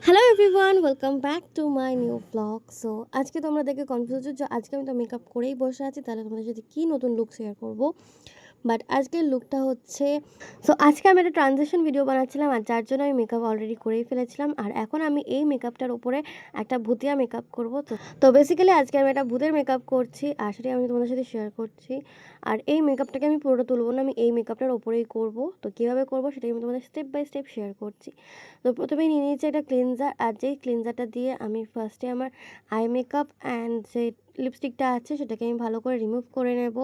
Hello everyone, welcome back to my new blog. So আজকে তোমরা দেখে কনফিউজ হচ্ছ, আজকে আমি তো মেকআপ করেই বসে আছি, তাহলে তোমাদের সাথে কী নতুন লুক শেয়ার করব। বাট আজকের লুকটা হচ্ছে, আজকে আমি একটা ট্রানজিশন ভিডিও বানাচ্ছিলাম, আর যার জন্য আমি মেকআপ অলরেডি করেই ফেলেছিলাম। আর এখন আমি এই মেকআপটার উপরে একটা ভূতিয়া মেকআপ করব। তো বেসিক্যালি আজকে আমি একটা ভূতের মেকআপ করছি, আর সেটাই আমি তোমাদের সাথে শেয়ার করছি। আর এই মেকআপটাকে আমি পুরোটা তুলবো না, আমি এই মেকআপটার ওপরেই করব। তো কীভাবে করবো সেটাই আমি তোমাদের স্টেপ বাই স্টেপ শেয়ার করছি। তো প্রথমেই নিয়ে নিয়েছি একটা ক্লিনজার, আর যেই ক্লিনজারটা দিয়ে আমি ফার্স্টে আমার আই মেকআপ অ্যান্ড যে লিপস্টিকটা আছে সেটাকে আমি ভালো করে রিমুভ করে নেব।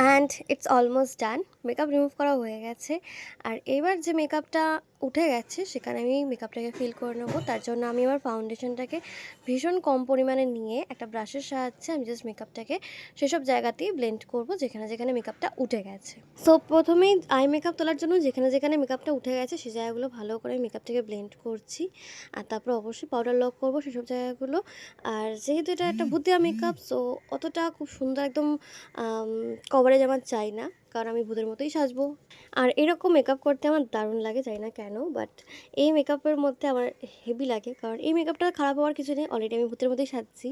And it's almost done, makeup remove করা হয়ে গেছে। আর এবার যে মেকআপটা উঠে গেছে সেখানে আমি মেকআপটাকে ফিল করে নেবো। তার জন্য আমি আমার ফাউন্ডেশনটাকে ভীষণ কম পরিমাণে নিয়ে একটা ব্রাশের সাহায্যে আমি জাস্ট মেকআপটাকে সেসব জায়গাতেই ব্লেন্ড করব যেখানে যেখানে মেকআপটা উঠে গেছে। সো প্রথমেই আই মেকআপ তোলার জন্য যেখানে যেখানে মেকআপটা উঠে গেছে সেই জায়গাগুলো ভালো করে মেকআপটাকে ব্লেন্ড করছি। আর তারপর অবশ্যই পাউডার লক করবো সেসব জায়গাগুলো। আর যেহেতু এটা একটা ভূতিয়া মেকআপ, সো অতটা খুব সুন্দর একদম কভারেজ আমার চাই না, কারণ আমি ভূতের মতোই সাজবো। আর এরকম মেকআপ করতে আমার দারুণ লাগে, জানি না কেন, বাট এই মেকআপের মধ্যে আমার হেভি লাগে, কারণ এই মেকআপটা খারাপ হওয়ার কিছু নেই, অলরেডি আমি ভূতের মতোই সাজছি।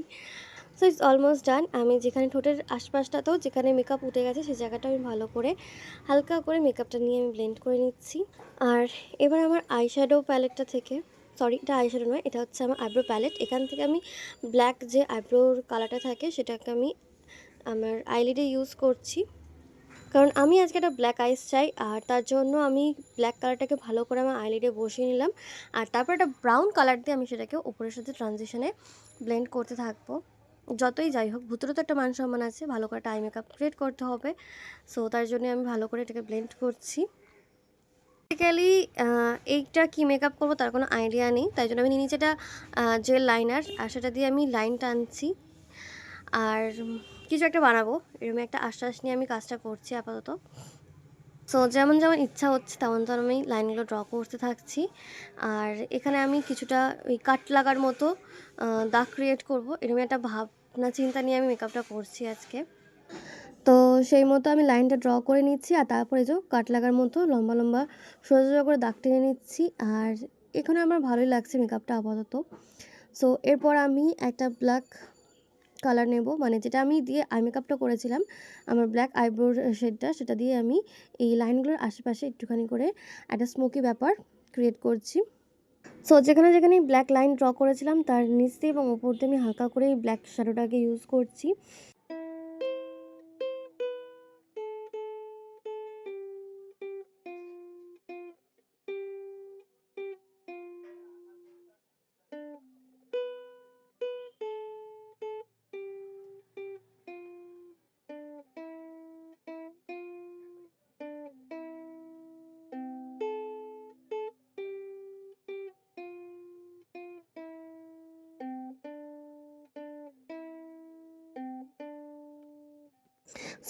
So it's almost done. আমি যেখানে ঠোঁটের আশপাশটাতেও যেখানে মেকআপ উঠে গেছে সেই জায়গাটা আমি ভালো করে হালকা করে মেকআপটা নিয়ে আমি ব্লেন্ড করে নিচ্ছি। আর এবার আমার আইশ্যাডো প্যালেটটা থেকে, সরি এটা আইশ্যাডো নয়, এটা হচ্ছে আমার আইব্রো প্যালেট, এখান থেকে আমি ব্ল্যাক যে আইব্রোর কালারটা থাকে সেটাকে আমি আমার আইলিডে ইউজ করছি, কারণ আমি আজকে একটা ব্ল্যাক আইস চাই। আর তার জন্য আমি ব্ল্যাক কালারটাকে ভালো করে আমার আইলিডে বসিয়ে নিলাম। আর তারপর একটা ব্রাউন কালার দিয়ে আমি সেটাকে উপরের সাথে ট্রানজিশনে ব্লেন্ড করতে থাকবো। যতই যাই হোক, ভূতেরও তো একটা মান সম্মান আছে, ভালো করে একটা আই মেকআপ ক্রিয়েট করতে হবে। সো তার জন্য আমি ভালো করে এটাকে ব্লেন্ড করছি। বেসিক্যালি এইটা কী মেকআপ করবো তার কোনো আইডিয়া নেই, তাই জন্য আমি নিয়ে নিচ্ছি এটা জেল লাইনার, আর সেটা দিয়ে আমি লাইন টানছি আর কিছু একটা বানাবো, এরকম একটা আশ্বাস নিয়ে আমি কাজটা করছি আপাতত। সো যেমন যেমন ইচ্ছা হচ্ছে তেমন তেমন আমি লাইনগুলো ড্র করতে থাকছি। আর এখানে আমি কিছুটা ওই কাট লাগার মতো দাগ ক্রিয়েট করব, এরকম একটা ভাবনা চিন্তা নিয়ে আমি মেকআপটা করছি আজকে। তো সেই মতো আমি লাইনটা ড্র করে নিচ্ছি, আর তারপরে যে কাট লাগার মতো লম্বা লম্বা সোজা সোজা করে দাগ টেনে নিচ্ছি। আর এখানে আমার ভালোই লাগছে মেকআপটা আপাতত। সো এরপর আমি একটা ব্ল্যাক কালার নেব, মানে যেটা আমি দিয়ে আই মেকআপটা করেছিলাম, আমার ব্ল্যাক আইব্রোর শেডটা, সেটা দিয়ে আমি এই লাইনগুলোর আশেপাশে একটুখানি করে একটা স্মোকি ব্যাপার ক্রিয়েট করছি। সো যেখানে যেখানে ব্ল্যাক লাইন ড্র করেছিলাম তার নিচে এবং ওপর দিয়ে আমি হালকা করে এই ব্ল্যাক শ্যাডোটাকে ইউজ করছি।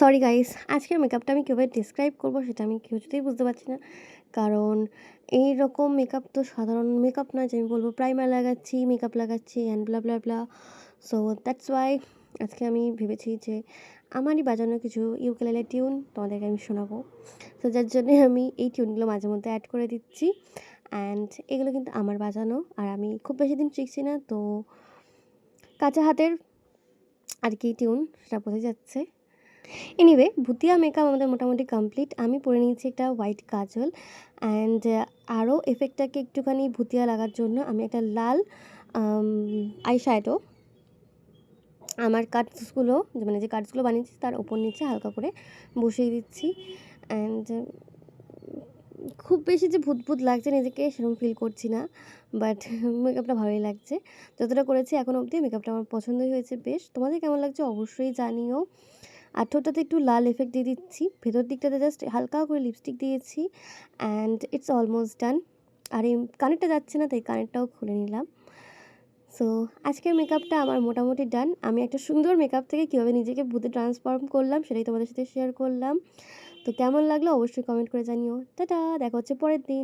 সরি গাইস, আজকের মেকআপটা আমি কীভাবে ডিসক্রাইব করবো সেটা আমি কিছুতেই বুঝতে পারছি না, কারণ এই রকম মেকআপ তো সাধারণ মেকআপ নয় যে আমি বলবো প্রাইমার লাগাচ্ছি, মেকআপ লাগাচ্ছি and blah blah blah. So that's why আজকে আমি ভেবেছি যে আমারই বাজানো কিছু ইউকেলেলে টিউন তোমাদেরকে আমি শোনাবো। তো যার জন্যে আমি এই টিউনগুলো মাঝে মধ্যে অ্যাড করে দিচ্ছি, অ্যান্ড এগুলো কিন্তু আমার বাজানো, আর আমি খুব বেশি দিন শিখছি না, তো কাঁচা হাতের আর কি টিউন সেটা বোঝা যাচ্ছে। এনিওয়ে, ভুতিয়া মেকআপ আমাদের মোটামুটি কমপ্লিট। আমি পরে নিয়েছি একটা হোয়াইট কাজল, অ্যান্ড আরও এফেক্টটাকে একটুখানি ভুতিয়া লাগার জন্য আমি একটা লাল আইশ্যাডো আমার কাটসগুলো, মানে যে কাটসগুলো বানিয়েছি তার ওপর নিচে হালকা করে বসিয়ে দিচ্ছি। অ্যান্ড খুব বেশি যে ভূত ভূত লাগছে নিজেকে সেরকম ফিল করছি না, বাট মেকআপটা ভালোই লাগছে। যতটা করেছি এখন অবধি মেকআপটা আমার পছন্দই হয়েছে বেশ। তোমাদের কেমন লাগছে অবশ্যই জানিও। আর ঠোঁটটাতে একটু লাল এফেক্ট দিয়ে দিচ্ছি, ভেতর দিকটাতে জাস্ট হালকা করে লিপস্টিক দিয়েছি, অ্যান্ড ইটস অলমোস্ট ডান। আর এই কানেরটা যাচ্ছে না, তাই কানেরটাও খুলে নিলাম। সো আজকের মেকআপটা আমার মোটামুটি ডান। আমি একটা সুন্দর মেকআপ থেকে কীভাবে নিজেকে ভূতে ট্রান্সফর্ম করলাম সেটাই তোমাদের সাথে শেয়ার করলাম। তো কেমন লাগলো অবশ্যই কমেন্ট করে জানিও। টাটা, দেখা হচ্ছে পরের দিন।